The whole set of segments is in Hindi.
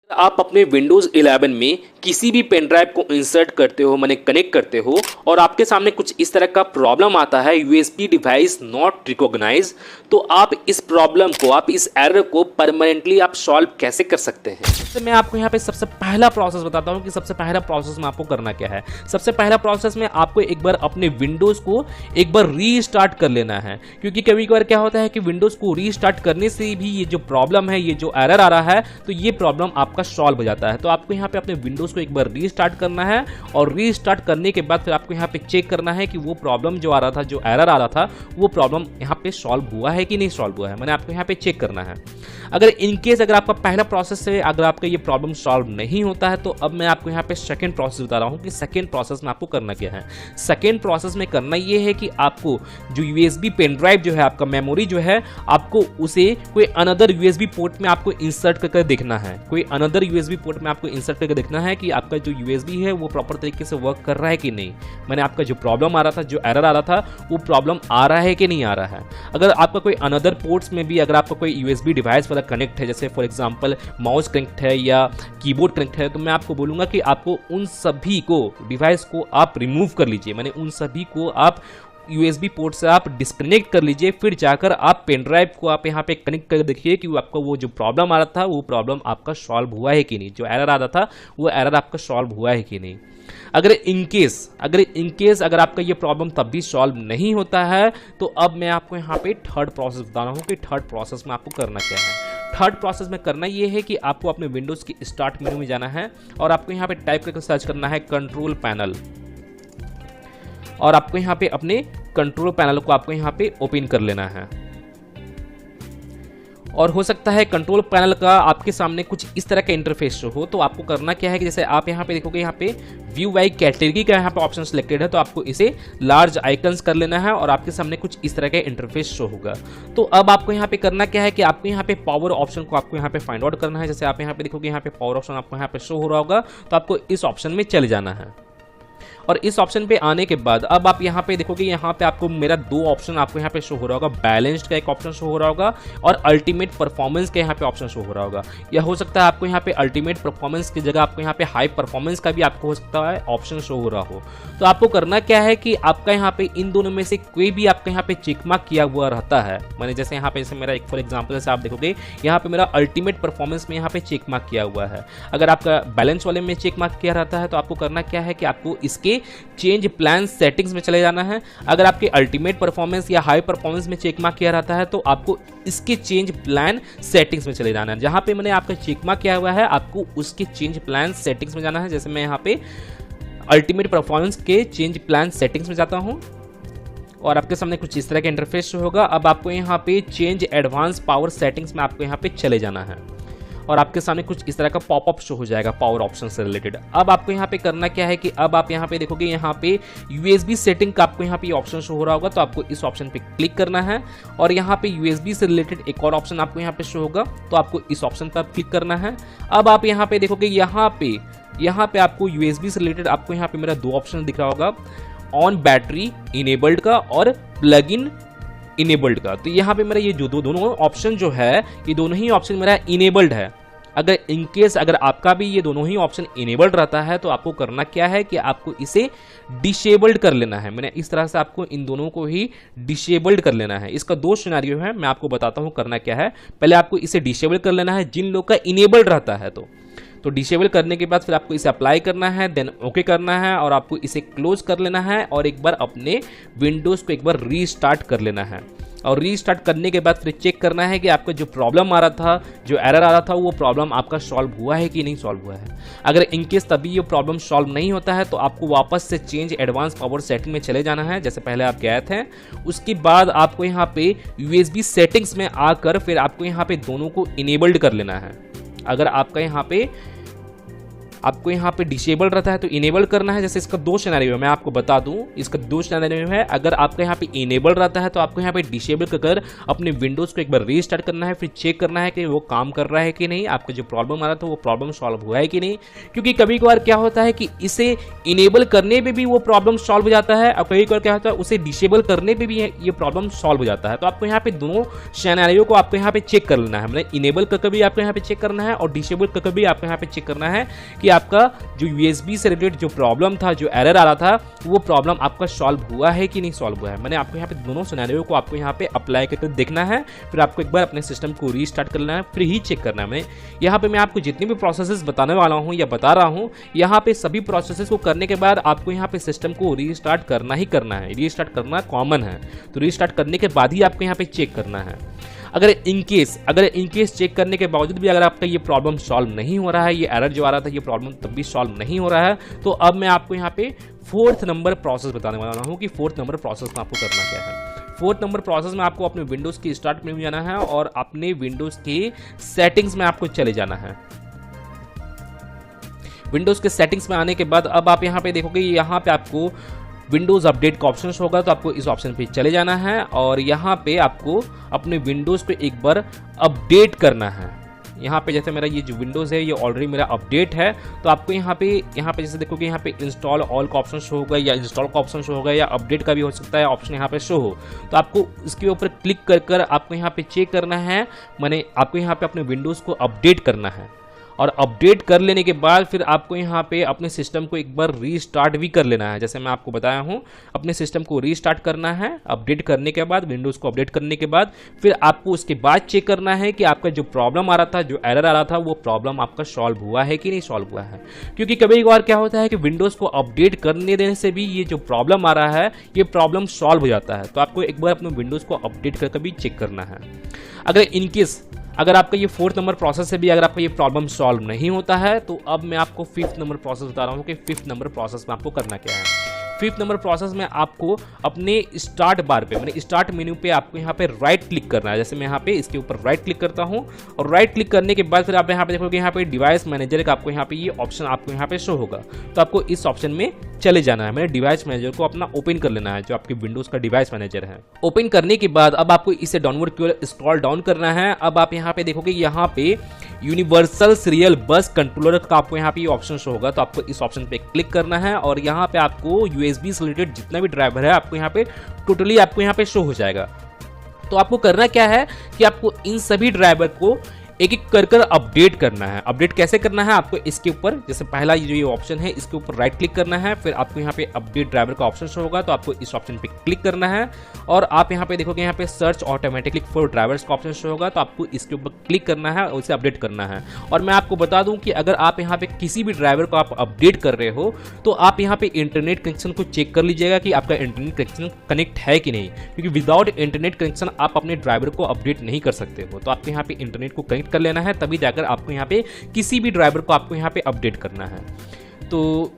आप अपने Windows 11 में किसी भी पेन ड्राइव को इंसर्ट करते हो माने कनेक्ट करते हो और आपके सामने कुछ इस तरह का प्रॉब्लम आता है यूएसबी डिवाइस नॉट रिकॉग्नाइज, तो आप इस प्रॉब्लम को आप इस एरर को परमानेंटली आप सॉल्व कैसे कर सकते हैं। तो मैं आपको यहाँ पे सबसे पहला प्रोसेस बताता हूँ कि सबसे पहला प्रोसेस में आपको करना क्या है। सबसे पहला प्रोसेस में आपको एक बार अपने विंडोज़ को एक बार रीस्टार्ट कर लेना है, क्योंकि कभी कभार क्या होता है कि विंडोज़ को रीस्टार्ट करने से भी ये जो प्रॉब्लम है, ये जो एरर आ रहा है, तो ये प्रॉब्लम आपका सॉल्व हो जाता है। तो आपको यहाँ पे अपने विंडोज़ को एक बार रीस्टार्ट करना है और रीस्टार्ट करने के बाद फिर आपको यहाँ पे चेक करना है कि वो प्रॉब्लम जो आ रहा था, जो एरर आ रहा था, वो प्रॉब्लम यहाँ पे सॉल्व हुआ है कि नहीं सॉल्व हुआ है, मैंने आपको यहाँ पे चेक करना है। अगर इनकेस अगर आपका पहला प्रोसेस से अगर आपका ये प्रॉब्लम सॉल्व नहीं होता है, तो अब मैं आपको यहाँ पे सेकंड प्रोसेस बता रहा हूँ कि सेकंड प्रोसेस में आपको करना क्या है। सेकंड प्रोसेस में करना ये है कि आपको जो यूएसबी पेन ड्राइव जो है, आपका मेमोरी जो है, आपको उसे कोई अनदर यूएसबी पोर्ट में आपको इंसर्ट करके देखना है। कोई अनदर यूएसबी पोर्ट में आपको इंसर्ट करके देखना है कि आपका जो यूएसबी है वो प्रॉपर तरीके से वर्क कर रहा है कि नहीं। मैंने आपका जो प्रॉब्लम आ रहा था, जो एरर आ रहा था, वो प्रॉब्लम आ रहा है कि नहीं आ रहा है। अगर आपका कोई अनदर पोर्ट्स में भी अगर आपका कोई यूएसबी डिवाइस वाला कनेक्ट है, जैसे फॉर एग्जांपल माउस कनेक्ट है या कीबोर्ड कनेक्ट है, तो मैं आपको बोलूंगा कि आपको उन सभी को डिवाइस को आप रिमूव कर लीजिए, मैंने उन सभी को आप यूएसबी पोर्ट से आप डिस्कनेक्ट कर लीजिए। फिर जाकर आप पेन ड्राइव को आप यहाँ पे कनेक्ट कर देखिए कि आपका वो जो प्रॉब्लम आ रहा था, वो प्रॉब्लम आपका सॉल्व हुआ है कि नहीं, जो एरर आ रहा था वो एरर आपका सॉल्व हुआ है कि नहीं। अगर इनकेस अगर आपका ये प्रॉब्लम तब भी सॉल्व नहीं होता है, तो अब मैं आपको यहाँ पे थर्ड प्रोसेस बता रहा हूँ कि थर्ड प्रोसेस में आपको करना क्या है। थर्ड प्रोसेस में करना ये है कि आपको अपने विंडोज़ की स्टार्ट मेनू में जाना है और आपको यहाँ पे टाइप करके सर्च करना है कंट्रोल पैनल, और आपको यहाँ पे अपने कंट्रोल पैनल को आपको यहाँ पे ओपन कर लेना है। और हो सकता है कंट्रोल पैनल का आपके सामने कुछ इस तरह का इंटरफेस हो, तो आपको करना क्या है कि जैसे आप यहाँ पे देखोगे, यहाँ पे व्यू बाय कैटेगरी का यहाँ पे ऑप्शन सिलेक्टेड है, तो आपको इसे लार्ज आइकन्स कर लेना है और आपके सामने कुछ इस तरह का इंटरफेस शो होगा। तो अब आपको यहाँ पे करना क्या है कि आपको यहाँ पे पावर ऑप्शन को आपको यहाँ पे फाइंड आउट करना है। जैसे आप यहाँ पे देखोगे, यहाँ पे पावर ऑप्शन आपको यहाँ पे शो हो रहा होगा, तो आपको इस ऑप्शन में चले जाना है। और इस ऑप्शन पे आने के बाद अब आप यहाँ पे देखोगे, यहाँ पे आपको मेरा दो ऑप्शन आपको यहाँ पे शो हो रहा होगा। बैलेंस्ड का एक ऑप्शन शो हो रहा होगा और अल्टीमेट परफॉर्मेंस का यहाँ पे ऑप्शन शो हो रहा होगा। या हो सकता है आपको यहाँ पे अल्टीमेट परफॉर्मेंस की जगह आपको यहाँ पे हाई परफॉर्मेंस का भी आपको हो सकता है ऑप्शन शो हो रहा हो। तो आपको करना क्या है कि आपका यहाँ पे इन दोनों में से कोई भी आपका यहाँ पे चेकमार्क किया हुआ रहता है। मैंने जैसे यहाँ पे, जैसे मेरा एक फॉर एग्जाम्पल जैसे आप देखोगे, यहाँ पे मेरा अल्टीमेट परफॉर्मेंस में यहाँ पे चेकमार्क किया हुआ है। अगर आपका बैलेंस वाले में चेकमार्क किया रहता है, तो आपको करना क्या है कि आपको इसके चेंज प्लान सेटिंग्स में चले जाना है। अगर आपके अल्टीमेट परफॉर्मेंस या हाई परफॉर्मेंस में चेक मार्क किया रहता है, तो आपको इसके चेंज प्लान सेटिंग्स में चले जाना है। जहां पे मैंने आपका चेक मार्क किया हुआ है, आपको उसके चेंज प्लान सेटिंग्स में जाना है। जैसे मैं यहाँ पे अल्टीमेट परफॉर्मेंस के चेंज प्लान सेटिंग्स में जाता हूँ और आपके सामने कुछ इस तरह का इंटरफेस होगा। अब आपको यहाँ पे चेंज एडवांस पावर सेटिंग्स में आपको यहाँ पे चले जाना है और आपके सामने कुछ इस तरह का पॉपअप शो हो जाएगा पावर ऑप्शन से रिलेटेड। अब आपको यहाँ पे करना क्या है कि अब आप यहाँ पे देखोगे, यहाँ पे यूएसबी सेटिंग का आपको यहाँ पे ऑप्शन शो हो रहा होगा, तो आपको इस ऑप्शन पे क्लिक करना है। और यहाँ पे यूएसबी से रिलेटेड एक और ऑप्शन आपको यहाँ पे शो होगा, तो आपको इस ऑप्शन पर क्लिक करना है। अब आप यहाँ पे देखोगे, यहाँ पे आपको यूएसबी से रिलेटेड आपको यहाँ पे मेरा दो ऑप्शन दिख रहा होगा, ऑन बैटरी इनेबल्ड का और प्लग इन इनेबल्ड का। तो यहाँ पे मेरा ये जो दोनों ऑप्शन जो है, ये दोनों ही ऑप्शन मेरा इनेबल्ड है। अगर इनकेस अगर आपका भी ये दोनों ही ऑप्शन इनेबल्ड रहता है, तो आपको करना क्या है कि आपको इसे डिसेबल्ड कर लेना है। मैंने इस तरह से आपको इन दोनों को ही डिसेबल्ड कर लेना है। इसका दो सिनेरियो है, मैं आपको बताता हूँ करना क्या है। पहले आपको इसे डिसेबल कर लेना है जिन लोग का इनेबल्ड रहता है, तो डिसेबल करने के बाद फिर आपको इसे अप्लाई करना है, देन ओके करना है और आपको इसे क्लोज कर लेना है और एक बार अपने विंडोज़ को एक बार रीस्टार्ट कर लेना है। और रीस्टार्ट करने के बाद फिर चेक करना है कि आपका जो प्रॉब्लम आ रहा था, जो एरर आ रहा था, वो प्रॉब्लम आपका सॉल्व हुआ है कि नहीं सॉल्व हुआ है। अगर इनकेस तभी ये प्रॉब्लम सॉल्व नहीं होता है, तो आपको वापस से चेंज एडवांस पावर सेटिंग में चले जाना है, जैसे पहले आप गए थे। उसके बाद आपको यहाँ पे यूएसबी सेटिंग्स में आकर फिर आपको यहाँ पे दोनों को इनेबल्ड कर लेना है। अगर आपका यहाँ पे आपको यहाँ पे डिसेबल रहता है तो इनेबल करना है। जैसे इसका दो सिनेरियो है, मैं आपको बता दूं, इसका दो सिनेरियो है। अगर आपका यहाँ पे इनेबल रहता है तो आपको यहाँ पे डिसेबल कर अपने विंडोज़ को एक बार रीस्टार्ट करना है, फिर चेक करना है कि वो काम कर रहा है कि नहीं, आपका जो प्रॉब्लम आ रहा था वो प्रॉब्लम सॉल्व हुआ है कि नहीं। क्योंकि कभी कभार क्या होता है कि इसे इनेबल करने पे भी वो प्रॉब्लम सॉल्व हो जाता है, और कभी कभार क्या होता है उसे डिसेबल करने पे भी ये प्रॉब्लम सॉल्व हो जाता है। तो आपको यहाँ पे दोनों सिनेरियो को आपको यहाँ पे चेक कर लेना है, मतलब इनेबल करके भी आपको यहाँ पे चेक करना है और डिसेबल करके भी आपको यहाँ पे चेक करना है कि आपका जो यूएसबी से रिलेटेड जो प्रॉब्लम था, जो एरर आ रहा था, वो प्रॉब्लम आपका सॉल्व हुआ है कि नहीं सॉल्व हुआ है। मैंने आपको यहाँ पे दोनों सिनेरियो को आपको यहाँ पे अप्लाई करके देखना है, फिर आपको एक बार अपने सिस्टम को रीस्टार्ट करना है, फिर ही चेक करना है। मैं यहाँ पे मैं आपको जितनी भी प्रोसेसेस बताने वाला हूँ या बता रहा हूँ, यहाँ पे सभी प्रोसेसेस को करने के बाद आपको यहाँ पे सिस्टम को रीस्टार्ट करना ही करना है। रीस्टार्ट करना कॉमन है, तो रीस्टार्ट करने के बाद ही आपको यहाँ पे चेक करना है। अगर इनकेस चेक करने के बावजूद भी अगर आपका ये प्रॉब्लम सॉल्व नहीं हो रहा है, ये एरर जो आ रहा था ये प्रॉब्लम तब भी सॉल्व नहीं हो रहा है, तो अब मैं आपको यहाँ पे 4th नंबर प्रोसेस बताने वाला हूँ कि 4th नंबर प्रोसेस में आपको करना क्या है। 4th नंबर प्रोसेस में आपको अपने विंडोज़ की स्टार्ट मेन्यू में जाना है और अपने विंडोज़ के सेटिंग्स में आपको चले जाना है। विंडोज़ के सेटिंग्स में आने के बाद अब आप यहाँ पे देखोगे, यहाँ पे आपको विंडोज़ अपडेट का ऑप्शन होगा, तो आपको इस ऑप्शन पे चले जाना है और यहाँ पे आपको अपने विंडोज़ को एक बार अपडेट करना है। यहाँ पे जैसे मेरा ये जो विंडोज़ है ये ऑलरेडी मेरा अपडेट है, तो आपको यहाँ पे जैसे देखोगे यहाँ पे इंस्टॉल ऑल का ऑप्शन शो होगा या इंस्टॉल का ऑप्शन शो होगा या अपडेट का भी हो सकता है ऑप्शन यहाँ पे शो हो। तो आपको इसके ऊपर क्लिक कर आपको यहाँ पे चेक करना है, माने आपको यहाँ पे अपने विंडोज़ को अपडेट करना है। और अपडेट कर लेने के बाद फिर आपको यहाँ पे अपने सिस्टम को एक बार रीस्टार्ट भी कर लेना है। जैसे मैं आपको बताया हूँ, अपने सिस्टम को रीस्टार्ट करना है अपडेट करने के बाद, विंडोज़ को अपडेट करने के बाद फिर आपको उसके बाद चेक करना है कि आपका जो प्रॉब्लम आ रहा था, जो एरर आ रहा था, वो प्रॉब्लम आपका सॉल्व हुआ है कि नहीं सॉल्व हुआ है। क्योंकि कभी कभार क्या होता है कि विंडोज़ को अपडेट करने देने से भी ये जो प्रॉब्लम आ रहा है ये प्रॉब्लम सॉल्व हो जाता है। तो आपको एक बार अपने विंडोज़ को अपडेट करके भी चेक करना है। अगर आपका ये 4th नंबर प्रोसेस से भी अगर आपका ये प्रॉब्लम सॉल्व नहीं होता है, तो अब मैं आपको 5th नंबर प्रोसेस बता रहा हूँ कि 5th नंबर प्रोसेस में आपको करना क्या है। 5th नंबर प्रोसेस में आपको अपने स्टार्ट बार पे, मैंने स्टार्ट मेन्यू पे आपको यहाँ पे राइट क्लिक करना है। जैसे मैं यहाँ पे इसके ऊपर राइट क्लिक करता हूँ और राइट क्लिक करने के बाद फिर आप यहाँ पे देखोगे यहाँ पे डिवाइस मैनेजर का आपको यहाँ पे ये ऑप्शन आपको यहाँ पे शो होगा, तो आपको इस ऑप्शन में चले जाना है। मेरे डिवाइस मैनेजर को अपना ओपन कर लेना है, जो आपके विंडोज़ का डिवाइस मैनेजर है। ओपन करने के बाद अब आपको इसे डाउनलोड की ओर स्क्रॉल डाउन करना है। अब आप यहाँ पे देखोगे यहाँ पे यूनिवर्सल सीरियल बस कंट्रोलर का आपको यहाँ पे ऑप्शन शो होगा, तो आपको इस ऑप्शन पे क्लिक करना है और यहाँ पे आपको यूएसबी से रिलेटेड जितना भी ड्राइवर है आपको यहाँ पे टोटली आपको यहाँ पे शो हो जाएगा। तो आपको करना क्या है कि आपको इन सभी ड्राइवर को एक एक कर अपडेट करना है। अपडेट कैसे करना है, आपको इसके ऊपर जैसे पहला जो ये ऑप्शन है इसके ऊपर राइट क्लिक करना है, फिर आपको यहाँ पे अपडेट ड्राइवर का ऑप्शन शो होगा, तो आपको इस ऑप्शन पे क्लिक करना है और आप यहाँ पे देखोगे यहाँ पे सर्च ऑटोमेटिकली फॉर ड्राइवर्स का ऑप्शन शो होगा, तो आपको इसके ऊपर क्लिक करना है और उसे अपडेट करना है। और मैं आपको बता दूं कि अगर आप यहाँ पे किसी भी ड्राइवर को आप अपडेट कर रहे हो तो आप यहाँ पे इंटरनेट कनेक्शन को चेक कर लीजिएगा कि आपका इंटरनेट कनेक्शन कनेक्ट है कि नहीं, क्योंकि विदाउट इंटरनेट कनेक्शन आप अपने ड्राइवर को अपडेट नहीं कर सकते हो। तो आपको यहाँ पे इंटरनेट को कनेक्ट कर लेना है, तभी जाकर आपको यहाँ पे किसी भी ड्राइवर को आपको यहाँ पे अपडेट करना है। तो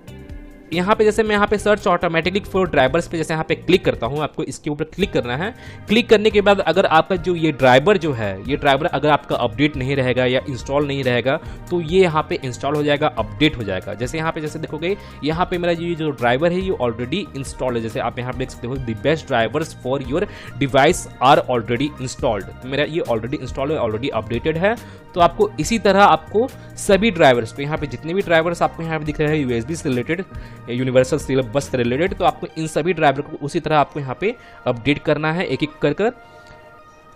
यहाँ पे जैसे मैं यहाँ पे सर्च ऑटोमेटिकली फॉर ड्राइवर्स पे जैसे यहाँ पे क्लिक करता हूँ, आपको इसके ऊपर क्लिक करना है। क्लिक करने के बाद अगर आपका जो ये ड्राइवर जो है, ये ड्राइवर अगर आपका अपडेट नहीं रहेगा या इंस्टॉल नहीं रहेगा तो ये यहाँ पे इंस्टॉल हो जाएगा, अपडेट हो जाएगा। जैसे यहाँ पे जैसे देखोगे यहाँ पे मेरा ये जो ड्राइवर है ये ऑलरेडी इंस्टॉल्ड है। जैसे आप यहाँ पे देख सकते हो the best drivers for your device are already installed, मेरा ये ऑलरेडी इंस्टॉल्ड है, ऑलरेडी अपडेटेड है। तो आपको इसी तरह आपको सभी ड्राइवर्स पे यहाँ पे जितने भी ड्राइवर्स आपको यहाँ पे दिख रहे हैं यूएसबी से रिलेटेड, यूनिवर्सल सीरियल बस से रिलेटेड, तो आपको इन सभी ड्राइवर को उसी तरह आपको यहाँ पे अपडेट करना है एक एक कर।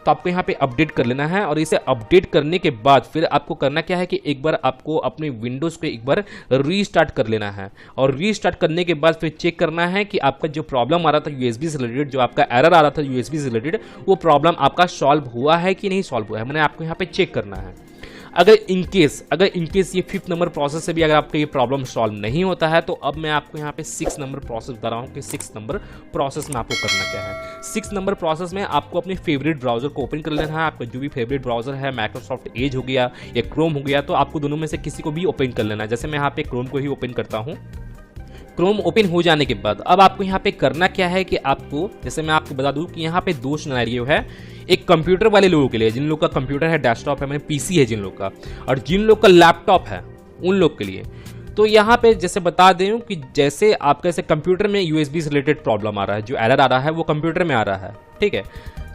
तो आपको यहाँ पे अपडेट कर लेना है और इसे अपडेट करने के बाद फिर आपको करना क्या है कि एक बार आपको अपने विंडोज़ को एक बार रीस्टार्ट कर लेना है और रीस्टार्ट करने के बाद फिर चेक करना है कि आपका जो प्रॉब्लम आ रहा था यूएसबी से रिलेटेड, जो आपका एरर आ रहा था यूएसबी से रिलेटेड, वो प्रॉब्लम आपका सॉल्व हुआ है कि नहीं सॉल्व हुआ है, मैंने आपको यहाँ पे चेक करना है। अगर इनकेस ये 5th नंबर प्रोसेस से भी अगर आपका ये प्रॉब्लम सॉल्व नहीं होता है, तो अब मैं आपको यहाँ पे 6th नंबर प्रोसेस बता रहा हूँ कि 6th नंबर प्रोसेस में आपको करना क्या है। 6th नंबर प्रोसेस में आपको अपने फेवरेट ब्राउजर को ओपन कर लेना है। आपका जो भी फेवरेट ब्राउजर है, माइक्रोसॉफ्ट एज हो गया या क्रोम हो गया, तो आपको दोनों में से किसी को भी ओपन कर लेना है। जैसे मैं यहाँ पे क्रोम को ही ओपन करता हूँ। क्रोम ओपन हो जाने के बाद अब आपको यहाँ पे करना क्या है कि आपको, जैसे मैं आपको बता दूं कि यहाँ पे दो सिनेरियो है। एक कंप्यूटर वाले लोगों के लिए, जिन लोग का कंप्यूटर है, डेस्कटॉप है, मैंने पीसी है जिन लोग का, और जिन लोग का लैपटॉप है उन लोग के लिए। तो यहाँ पे जैसे बता दें कि जैसे आपके जैसे कंप्यूटर में यूएसबी से रिलेटेड प्रॉब्लम आ रहा है, जो एरर आ रहा है वो कंप्यूटर में आ रहा है, ठीक है।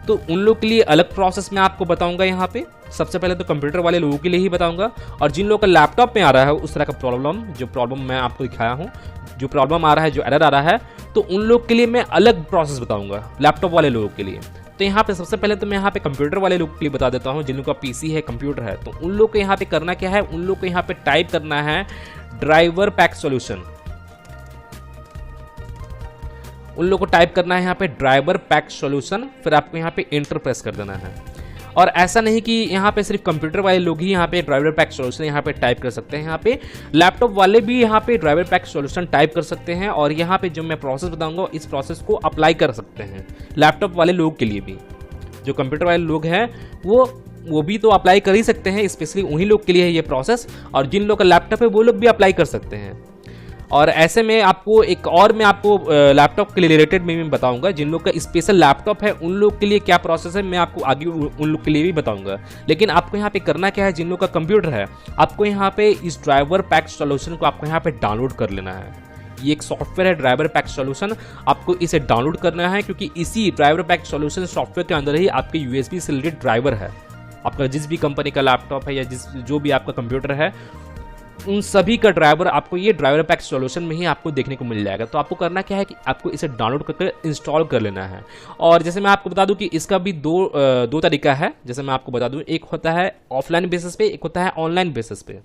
तो उन लोग के लिए अलग प्रोसेस मैं आपको बताऊंगा यहाँ पे। सबसे पहले तो कंप्यूटर वाले लोगों के लिए ही बताऊंगा, और जिन लोगों का लैपटॉप में आ रहा है उस तरह का प्रॉब्लम, जो प्रॉब्लम मैं आपको दिखाया हूँ, जो प्रॉब्लम आ रहा है, जो एरर आ रहा है, तो उन लोग के लिए मैं अलग प्रोसेस बताऊंगा, लैपटॉप वाले लोगों के लिए। तो यहाँ पे सबसे पहले तो मैं यहाँ पे कंप्यूटर वाले लोग के लिए बता देता हूँ, जिन लोगों का पीसी है, कंप्यूटर है, तो उन लोग को यहाँ पे करना क्या है, उन लोग को यहाँ पे टाइप करना है ड्राइवर पैक सॉल्यूशन। उन लोग को टाइप करना है यहाँ पे ड्राइवर पैक सॉल्यूशन, फिर आपको यहाँ पे एंटर प्रेस कर देना है। और ऐसा नहीं कि यहाँ पे सिर्फ कंप्यूटर वाले लोग ही यहाँ पे ड्राइवर पैक सॉल्यूशन यहाँ पे टाइप कर सकते हैं, यहाँ पे लैपटॉप वाले भी यहाँ पे ड्राइवर पैक सॉल्यूशन टाइप कर सकते हैं। और यहाँ पे जो मैं प्रोसेस बताऊंगा इस प्रोसेस को अप्लाई कर सकते हैं लैपटॉप वाले लोग के लिए भी। जो कंप्यूटर वाले लोग हैं वो भी तो अप्लाई कर ही सकते हैं, स्पेशली उन्हीं लोग के लिए है ये प्रोसेस, और जिन लोग का लैपटॉप है वो लोग भी अप्लाई कर सकते हैं। और ऐसे में आपको एक और मैं आपको लैपटॉप के लिए रिलेटेड में भी बताऊंगा, जिन लोग का स्पेशल लैपटॉप है उन लोग के लिए क्या प्रोसेस है मैं आपको आगे उन लोग के लिए भी बताऊंगा। लेकिन आपको यहाँ पे करना क्या है, जिन लोग का कंप्यूटर है आपको यहाँ पे इस ड्राइवर पैक सॉल्यूशन को आपको यहाँ पे डाउनलोड कर लेना है। ये एक सॉफ्टवेयर है ड्राइवर पैक सॉल्यूशन, आपको इसे डाउनलोड करना है, क्योंकि इसी ड्राइवर पैक सॉल्यूशन सॉफ्टवेयर के अंदर ही आपके यूएसबी से रिलेटेड ड्राइवर है। आपका जिस भी कंपनी का लैपटॉप है या जो भी आपका कंप्यूटर है उन सभी का ड्राइवर आपको ये ड्राइवर पैक सॉल्यूशन में ही आपको देखने को मिल जाएगा। तो आपको करना क्या है कि आपको इसे डाउनलोड करके इंस्टॉल कर लेना है। और जैसे मैं आपको बता दूं कि इसका भी दो तरीका है। जैसे मैं आपको बता दूं, एक होता है ऑफलाइन बेसिस पे, एक होता है ऑनलाइन बेसिस पे।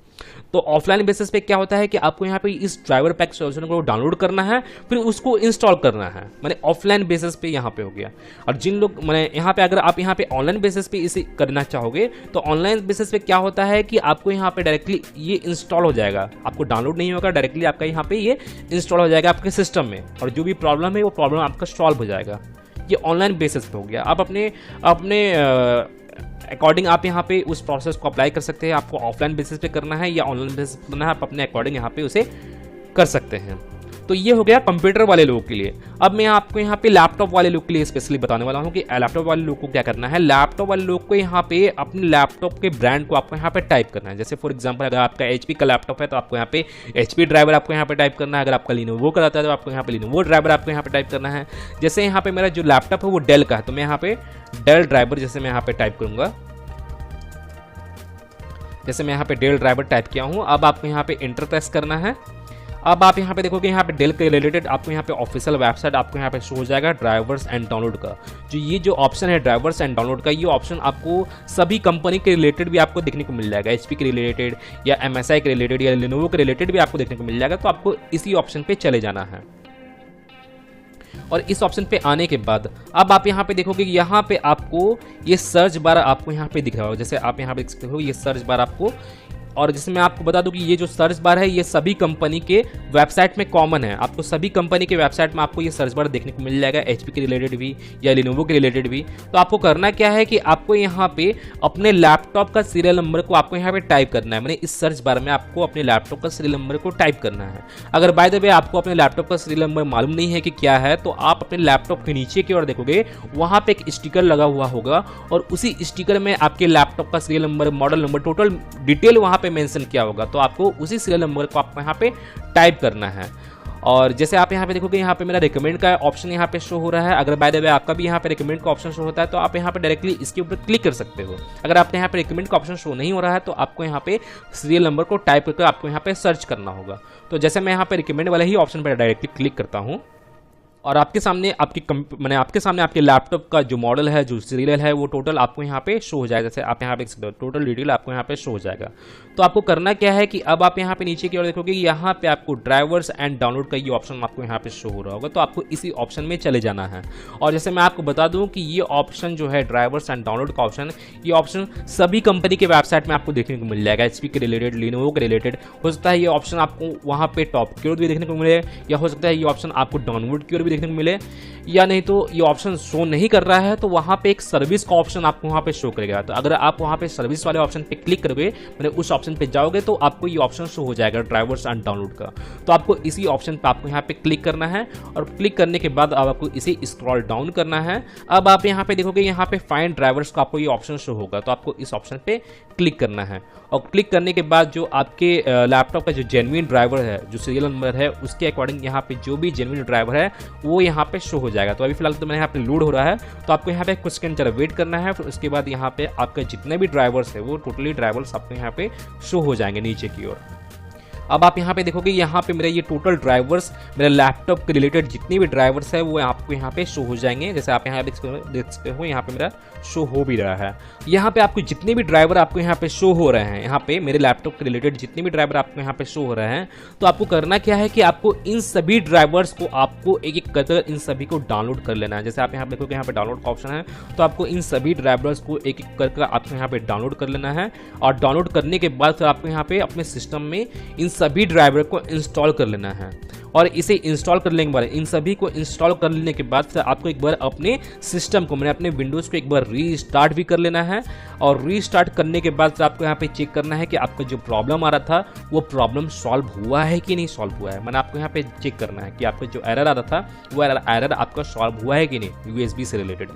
तो ऑफलाइन बेसिस पे क्या होता है कि आपको यहाँ पे इस ड्राइवर पैक सॉल्यूशन को डाउनलोड करना है, फिर उसको इंस्टॉल करना है, मैंने ऑफलाइन बेसिस पे यहाँ पे हो गया। और जिन लोग मैंने यहाँ पे अगर आप यहाँ पे ऑनलाइन बेसिस पे इसे करना चाहोगे तो ऑनलाइन बेसिस पे क्या होता है कि आपको यहाँ पे डायरेक्टली ये इंस्टॉल हो जाएगा, आपको डाउनलोड नहीं होगा, डायरेक्टली आपका यहाँ पे ये इंस्टॉल हो जाएगा आपके सिस्टम में, और जो भी प्रॉब्लम है वो प्रॉब्लम आपका सॉल्व हो जाएगा। ये ऑनलाइन बेसिस पे हो गया। आप अपने अकॉर्डिंग आप यहाँ पे उस प्रोसेस को अप्लाई कर सकते हैं। आपको ऑफलाइन बेसिस पे करना है या ऑनलाइन बेसिस पे करना है, आप अपने अकॉर्डिंग यहाँ पे उसे कर सकते हैं। तो ये हो गया कंप्यूटर वाले लोगों के लिए। अब मैं आपको यहाँ पे लैपटॉप वाले लोग के लिए स्पेशली बताने वाला हूँ कि लैपटॉप वाले लोग को क्या करना है। लैपटॉप वाले लोग को यहाँ पे अपने लैपटॉप के ब्रांड को आपको यहाँ पे टाइप करना है। जैसे फॉर एग्जांपल अगर आपका एचपी का लैपटॉप है तो आपको यहाँ पे एचपी ड्राइवर आपको यहाँ पे टाइप करना है। अगर आपका लिनोवो का रहता है तो आपको यहाँ पे लिनोवो ड्राइवर आपको यहाँ पे टाइप करना है। जैसे यहाँ पे मेरा जो लैपटॉप है वो डेल का है तो मैं यहाँ पे डेल ड्राइवर जैसे मैं यहाँ पे टाइप करूँगा, जैसे मैं यहाँ पे डेल ड्राइवर टाइप किया हूँ। अब आपको यहाँ पे एंटर प्रेस करना है। अब आप यहाँ पे देखोगे यहाँ पे डेल के रिलेटेड आपको यहाँ पे ऑफिशियल वेबसाइट आपको यहाँ पे शो हो जाएगा ड्राइवर्स एंड डाउनलोड का। जो ऑप्शन है ड्राइवर्स एंड डाउनलोड का, ये ऑप्शन आपको सभी कंपनी के रिलेटेड भी आपको देखने को मिल जाएगा। एचपी के रिलेटेड या एमएसआई के रिलेटेड या लिनोवो के रिलेटेड भी आपको देखने को मिल जाएगा। तो आपको इसी ऑप्शन पे चले जाना है। और इस ऑप्शन पे आने के बाद अब आप यहाँ पे देखोगे यहाँ पे आपको ये सर्च बार आपको यहाँ पे दिख रहा हो। जैसे आप यहाँ पे देख सकते हो ये सर्च बार आपको, और जैसे मैं आपको बता दूं कि ये जो सर्च बार है ये सभी कंपनी के वेबसाइट में कॉमन है। आपको सभी कंपनी के वेबसाइट में आपको ये सर्च बार देखने को मिल जाएगा, एचपी के रिलेटेड भी या लिनोवो के रिलेटेड भी। तो आपको करना क्या है कि आपको यहाँ पे अपने लैपटॉप का सीरियल नंबर को आपको यहाँ पे टाइप करना है। मैंने इस सर्च बार में आपको अपने लैपटॉप का सीरियल नंबर को टाइप करना है। अगर बाय द वे आपको अपने लैपटॉप का सीरियल नंबर मालूम नहीं है कि क्या है तो आप अपने लैपटॉप के नीचे की ओर देखोगे, वहाँ पे एक स्टिकर लगा हुआ होगा और उसी स्टिकर में आपके लैपटॉप का serial number, model number, total detail वहाँ पे मेंशन किया होगा। तो आपको उसी सीरियल नंबर को आपको यहाँ पे टाइप करना है। और जैसे आप यहाँ पे देखोगे यहाँ पे मेरा रिकमेंड का ऑप्शन यहाँ पे शो हो रहा है। अगर बाय द वे आपका भी यहाँ पे रिकमेंड का ऑप्शन शो होता है तो आप यहाँ पे डायरेक्टली इसके ऊपर क्लिक कर सकते हो। अगर आपके यहाँ पे रिकमेंड का ऑप्शन शो नहीं हो रहा है तो आपको यहाँ पे सीरियल नंबर को टाइप करके आपको यहाँ पे सर्च करना होगा। तो जैसे मैं यहाँ पे रिकमेंड वाले ही ऑप्शन पर डायरेक्टली क्लिक करता हूँ और आपके सामने आपके लैपटॉप का जो मॉडल है, जो सीरियल है, वो टोटल आपको यहाँ पे शो हो जाएगा। जैसे आप यहाँ पे टोटल डिटेल आपको यहाँ पे शो हो जाएगा। तो आपको करना क्या है कि अब आप यहाँ पे नीचे की ओर देखोगे, यहाँ पे आपको ड्राइवर्स एंड डाउनलोड का ये ऑप्शन आपको यहाँ पे शो हो रहा होगा। तो आपको इसी ऑप्शन में चले जाना है। और जैसे मैं आपको बता दूं कि ये ऑप्शन जो है ड्राइवर्स एंड डाउनलोड का ऑप्शन, ये ऑप्शन सभी कंपनी के वेबसाइट में आपको देखने को मिल जाएगा। एचपी के रिलेटेड, लिनोवो के रिलेटेड। हो सकता है ये ऑप्शन आपको वहाँ पे टॉप की ओर भी देखने को मिले, या हो सकता है ये ऑप्शन आपको डाउनलोड की ओर भी देखने को मिले, या नहीं तो ये ऑप्शन शो नहीं कर रहा है तो वहाँ पे एक सर्विस का ऑप्शन आपको वहाँ पे शो करेगा। तो अगर आप वहाँ पे सर्विस वाले ऑप्शन पे क्लिक करोगे, मैंने उस ऑप्शन पे जाओगे तो आपको ये ऑप्शन शो हो जाएगा ड्राइवर्स एंड डाउनलोड का। तो आपको इसी ऑप्शन पे आपको यहाँ पे क्लिक करना है और क्लिक करने के बाद अब आपको इसे स्क्रॉल डाउन करना है। अब आप यहाँ पे देखोगे, यहाँ पे फाइंड ड्राइवर्स का आपको ये ऑप्शन शो होगा। तो आपको इस ऑप्शन पे क्लिक करना है। और क्लिक करने के बाद जो आपके लैपटॉप का जो जेन्युइन ड्राइवर है, जो सीरियल नंबर है, उसके अकॉर्डिंग यहाँ पे जो भी जेन्युइन ड्राइवर है वो यहाँ पे शो हो जाएगा। तो अभी फिलहाल तो मैंने यहाँ पे लोड हो रहा है, तो आपको यहाँ पे कुछ सेकंड जरा वेट करना है। फिर उसके बाद यहाँ पे आपके जितने भी ड्राइवर्स है वो टोटली ड्राइवर्स आपको यहाँ पे शो हो जाएंगे नीचे की ओर। अब आप यहाँ पे देखोगे, यहाँ पे मेरे ये टोटल ड्राइवर्स, मेरे लैपटॉप के रिलेटेड जितनी भी ड्राइवर्स है वो आपको यहाँ पे शो हो जाएंगे। जैसे आप यहाँ देख सकते हो, यहाँ पे मेरा शो हो भी रहा है। यहाँ पे आपको जितने भी ड्राइवर आपको यहाँ पे शो हो रहे हैं, यहाँ पे मेरे लैपटॉप के रिलेटेड जितने भी ड्राइवर आपको यहाँ पे शो हो रहे हैं, तो आपको करना क्या है कि आपको इन सभी ड्राइवर्स को आपको एक एक कर इन सभी को डाउनलोड कर लेना है। जैसे आप यहाँ देखोगे, यहाँ पे डाउनलोड का ऑप्शन है, तो आपको इन सभी ड्राइवर्स को एक एक कर आपको यहाँ पे डाउनलोड कर लेना है। और डाउनलोड करने के बाद फिर आपको यहाँ पे अपने सिस्टम में इन सभी ड्राइवर को इंस्टॉल कर लेना है। और इसे इंस्टॉल कर लेने के बाद, इन सभी को इंस्टॉल कर लेने के बाद फिर आपको एक बार अपने सिस्टम को, मैंने अपने विंडोज़ को एक बार रीस्टार्ट भी कर लेना है। और रीस्टार्ट करने के बाद फिर आपको यहाँ पे चेक करना है कि आपका जो प्रॉब्लम आ रहा था वो प्रॉब्लम सॉल्व हुआ है कि नहीं सॉल्व हुआ है। मैंने आपको यहाँ पे चेक करना है कि आपका जो एरर आ रहा था वो एरर आपका सॉल्व हुआ है कि नहीं यूएसबी से रिलेटेड।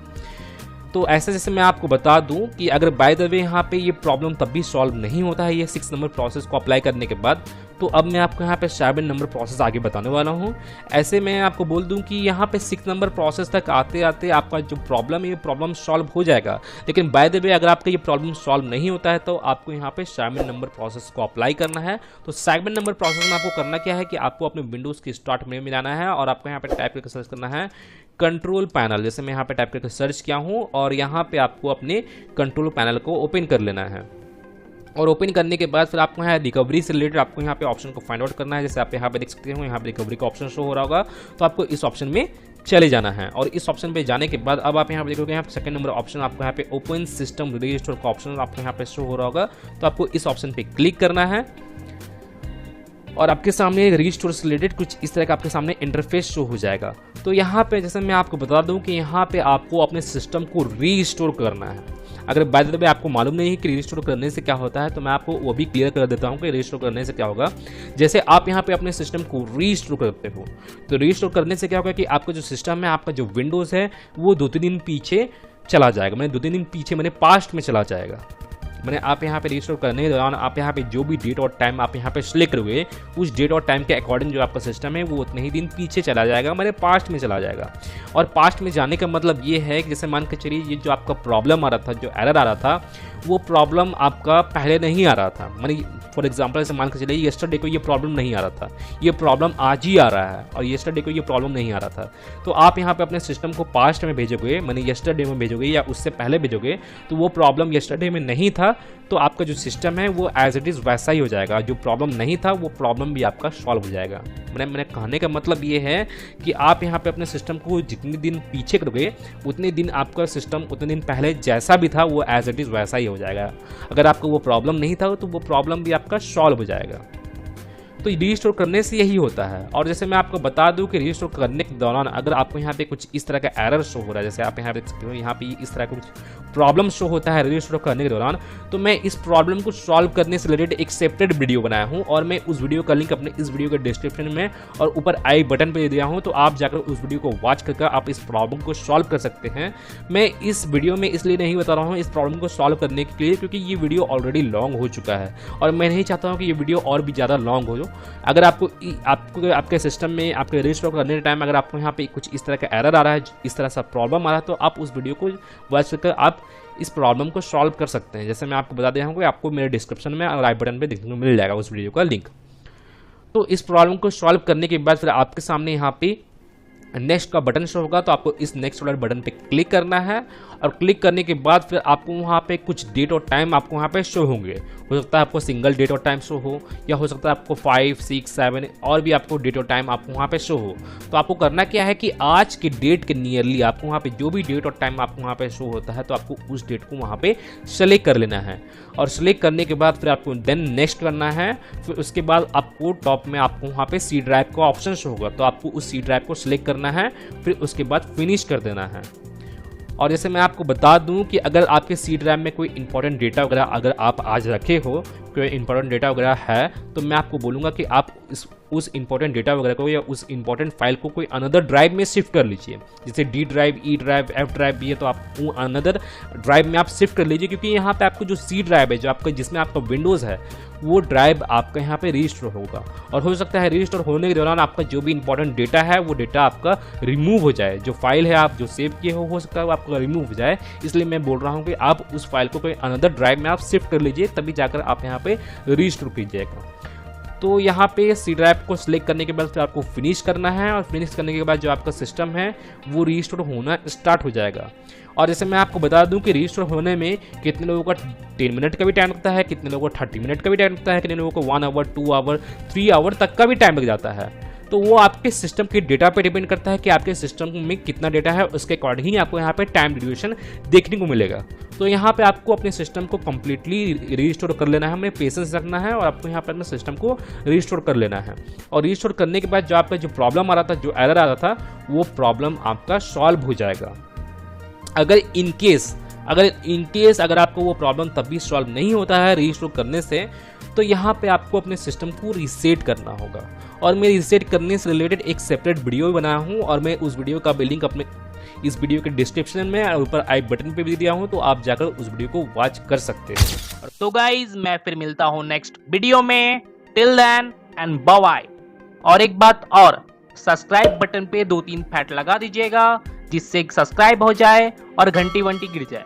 तो ऐसे जैसे मैं आपको बता दूं कि अगर बाय द वे यहाँ पे ये प्रॉब्लम तब भी सॉल्व नहीं होता है ये 6 नंबर प्रोसेस को अप्लाई करने के बाद, तो अब मैं आपको यहाँ पे 7 नंबर प्रोसेस आगे बताने वाला हूँ। ऐसे मैं आपको बोल दूं कि यहाँ पे 6 नंबर प्रोसेस तक आते आते आपका जो प्रॉब्लम है ये प्रॉब्लम सॉल्व हो जाएगा। लेकिन बाय द वे अगर आपका ये प्रॉब्लम सॉल्व नहीं होता है तो आपको यहाँ पे 7 नंबर प्रोसेस को अप्लाई करना है। तो 7 नंबर प्रोसेस में आपको करना क्या है कि आपको अपने विंडोज़ की स्टार्ट मेन्यू में जाना है और आपको यहाँ पे टाइप करके सर्च करना है कंट्रोल पैनल। जैसे मैं यहाँ पे टाइप करके सर्च किया हूँ और यहाँ पे आपको अपने कंट्रोल पैनल को ओपन कर लेना है। और ओपन करने के बाद फिर आपको यहाँ रिकवरी से रिलेटेड आपको यहाँ पे ऑप्शन को फाइंड आउट करना है। जैसे आप यहाँ पे देख सकते हो, यहाँ पे रिकवरी का ऑप्शन शो हो रहा होगा, तो आपको इस ऑप्शन में चले जाना है। और इस ऑप्शन पे जाने के बाद अब आप यहाँ पे देखोगे, यहाँ पे 2nd नंबर ऑप्शन आपको यहाँ पे ओपन सिस्टम रजिस्टर का ऑप्शन आपको यहाँ पे शो हो रहा होगा, तो आपको इस ऑप्शन पे क्लिक करना है। और आपके सामने रजिस्टर से रिलेटेड कुछ इस तरह का आपके सामने इंटरफेस शो हो जाएगा। तो यहाँ पे जैसे मैं आपको बता दूं कि यहाँ पे आपको अपने सिस्टम को रीस्टोर करना है। अगर बाय द वे आपको मालूम नहीं है कि रीस्टोर करने से क्या होता है, तो मैं आपको वो भी क्लियर कर देता हूँ कि रीस्टोर करने से क्या होगा। जैसे आप यहाँ पे अपने सिस्टम को रीस्टोर करते हो, तो रीस्टोर करने से क्या होगा कि आपका जो सिस्टम है, आपका जो विंडोज़ है वो 2-3 दिन पीछे चला जाएगा। मैंने 2-3 दिन पीछे, मैंने पास्ट में चला जाएगा। मैंने आप यहाँ पे रजिस्टर करने के दौरान आप यहाँ पे जो भी डेट और टाइम आप यहाँ पे सिलेक्ट करोगे, उस डेट और टाइम के अकॉर्डिंग जो आपका सिस्टम है वो उतने ही दिन पीछे चला जाएगा, मैंने पास्ट में चला जाएगा। और पास्ट में जाने का मतलब ये है कि जैसे मान के चलिए ये जो आपका प्रॉब्लम आ रहा था, जो एरर आ रहा था, वो प्रॉब्लम आपका पहले नहीं आ रहा था। मैंने फॉर एग्जांपल ऐसे मान के चलिए येस्टरडे को ये प्रॉब्लम नहीं आ रहा था, ये प्रॉब्लम आज ही आ रहा है, और येस्टरडे को ये प्रॉब्लम नहीं आ रहा था। तो आप यहाँ पे अपने सिस्टम को पास्ट में भेजोगे, मैंने येस्टरडे में भेजोगे या उससे पहले भेजोगे, तो वो प्रॉब्लम येस्टरडे में नहीं था, तो आपका जो सिस्टम है वो एज इट इज़ वैसा ही हो जाएगा। जो प्रॉब्लम नहीं था वो प्रॉब्लम भी आपका सॉल्व हो जाएगा। मैंने कहने का मतलब ये है कि आप यहाँ पे अपने सिस्टम को जितने दिन पीछे करोगे, उतने दिन आपका सिस्टम उतने दिन पहले जैसा भी था वो एज इट इज़ वैसा ही हो जाएगा। अगर आपको वो प्रॉब्लम नहीं था तो वो प्रॉब्लम भी आपका सॉल्व हो जाएगा। तो रीस्टोर करने से यही होता है। और जैसे मैं आपको बता दूं कि रीस्टोर करने के दौरान अगर आपको यहाँ पे कुछ इस तरह का एरर शो हो रहा है, जैसे आप यहाँ देख सकते हो, यहाँ पे इस तरह का कुछ प्रॉब्लम शो होता है रीस्टोर करने के दौरान, तो मैं इस प्रॉब्लम को सॉल्व करने से रिलेटेड एक सेपरेट वीडियो बनाया हूँ, और मैं उस वीडियो का लिंक अपने इस वीडियो के डिस्क्रिप्शन में और ऊपर आई बटन पे दे दिया हूँ, तो आप जाकर उस वीडियो को वॉच करके आप इस प्रॉब्लम को सॉल्व कर सकते हैं। मैं इस वीडियो में इसलिए नहीं बता रहा हूँ इस प्रॉब्लम को सॉल्व करने के लिए, क्योंकि ये वीडियो ऑलरेडी लॉन्ग हो चुका है और मैं नहीं चाहता हूँ कि ये वीडियो और भी ज़्यादा लॉन्ग हो। अगर आपको आपके सिस्टम में आपके रजिस्टर करने के टाइम अगर आपको यहाँ पे कुछ इस तरह का एरर आ रहा है, इस तरह सा प्रॉब्लम आ रहा है, तो आप उस वीडियो को वॉच करके आप इस प्रॉब्लम को सॉल्व कर सकते हैं। जैसे मैं आपको बता दिया हूँ कि आपको मेरे डिस्क्रिप्शन में और आई बटन पे देखने को मिल जाएगा उस वीडियो का लिंक। तो इस प्रॉब्लम को सॉल्व करने के बाद फिर आपके सामने यहाँ पे नेक्स्ट का बटन शो होगा, तो आपको इस नेक्स्ट वाले बटन पे क्लिक करना है। और क्लिक करने के बाद फिर आपको वहाँ पे कुछ डेट और टाइम आपको वहाँ पे शो होंगे। हो सकता है आपको सिंगल डेट और टाइम शो हो, या हो सकता है आपको 5, 6, 7 और भी आपको डेट और टाइम आपको वहाँ पे शो हो। तो आपको करना क्या है कि आज के डेट के नियरली आपको वहाँ पे जो भी डेट और टाइम आपको वहाँ पे शो होता है, तो आपको उस डेट को वहाँ पे सेलेक्ट कर लेना है। और सेलेक्ट करने के बाद फिर आपको देन नेक्स्ट करना है। फिर उसके बाद आपको टॉप में आपको वहाँ पे सी ड्राइव का ऑप्शन शो होगा, तो आपको उस सी ड्राइव को सिलेक्ट करना है, फिर उसके बाद फिनिश कर देना है। और जैसे मैं आपको बता दूं कि अगर आपके सी ड्राइव में कोई इंपॉर्टेंट डेटा वगैरह अगर आप आज रखे हो, कोई इंपॉर्टेंट डेटा वगैरह है तो मैं आपको बोलूँगा कि आप उस इंपॉर्टेंट डेटा वगैरह को या उस इंपॉर्टेंट फाइल को कोई अनदर ड्राइव में शिफ्ट कर लीजिए। जैसे D drive, E drive, F drive भी है तो आप अनदर ड्राइव में आप शिफ्ट कर लीजिए, क्योंकि यहाँ पे आपको जो सी ड्राइव है जो आपका जिसमें आपका विंडोज़ है वो ड्राइव आपका यहाँ पे रजिस्टर होगा, और हो सकता है रजिस्टर होने के दौरान आपका जो भी इंपॉर्टेंट डेटा है वो डेटा आपका रिमूव हो जाए, जो फाइल है आप जो सेव किए हो सकता है वो आपका रिमूव हो जाए। इसलिए मैं बोल रहा हूँ कि आप उस फाइल को कोई अनदर ड्राइव में आप शिफ्ट कर लीजिए, तभी जाकर आप यहाँ पे रजिस्टर कीजिएगा। तो यहाँ पे सी ड्राइव को सिलेक्ट करने के बाद फिर आपको फिनिश करना है, और फिनिश करने के बाद जो आपका सिस्टम है वो रजिस्टर होना स्टार्ट हो जाएगा। और जैसे मैं आपको बता दूं कि रजिस्टर होने में कितने लोगों का 10 मिनट का भी टाइम लगता है, कितने लोगों को 30 मिनट का भी टाइम लगता है, कितने लोगों को 1 आवर, 2 आवर, 3 आवर तक का भी टाइम लग जाता है। तो वो आपके सिस्टम के डेटा पे डिपेंड करता है कि आपके सिस्टम में कितना डेटा है, उसके अकॉर्डिंग ही आपको यहाँ पे टाइम ड्यूरेशन देखने को मिलेगा। तो यहाँ पे आपको अपने सिस्टम को कम्प्लीटली रिस्टोर कर लेना है, हमें पेशेंस रखना है और आपको यहाँ पे अपने सिस्टम को रिस्टोर कर लेना है। और रिस्टोर करने के बाद जो आपका जो प्रॉब्लम आ रहा था, जो एरर आ रहा था, वो प्रॉब्लम आपका सॉल्व हो जाएगा। अगर इनकेस अगर आपको वो प्रॉब्लम तब भी सॉल्व नहीं होता है रिस्टोर करने से, तो यहाँ पे आपको अपने सिस्टम को रीसेट करना होगा। और मैं रीसेट करने से रिलेटेड एक सेपरेट वीडियो बनाया हूँ, और मैं उस वीडियो का भी लिंक अपने इस वीडियो के डिस्क्रिप्शन में और ऊपर आई बटन पे भी दिया हूँ, तो आप जाकर उस वीडियो को वॉच कर सकते हैं। तो गाइज मैं फिर मिलता हूँ नेक्स्ट वीडियो में, till then and bye bye. और एक बात और, सब्सक्राइब बटन पे 2-3 फैट लगा दीजिएगा, जिससे सब्सक्राइब हो जाए और घंटी वंटी गिर जाए।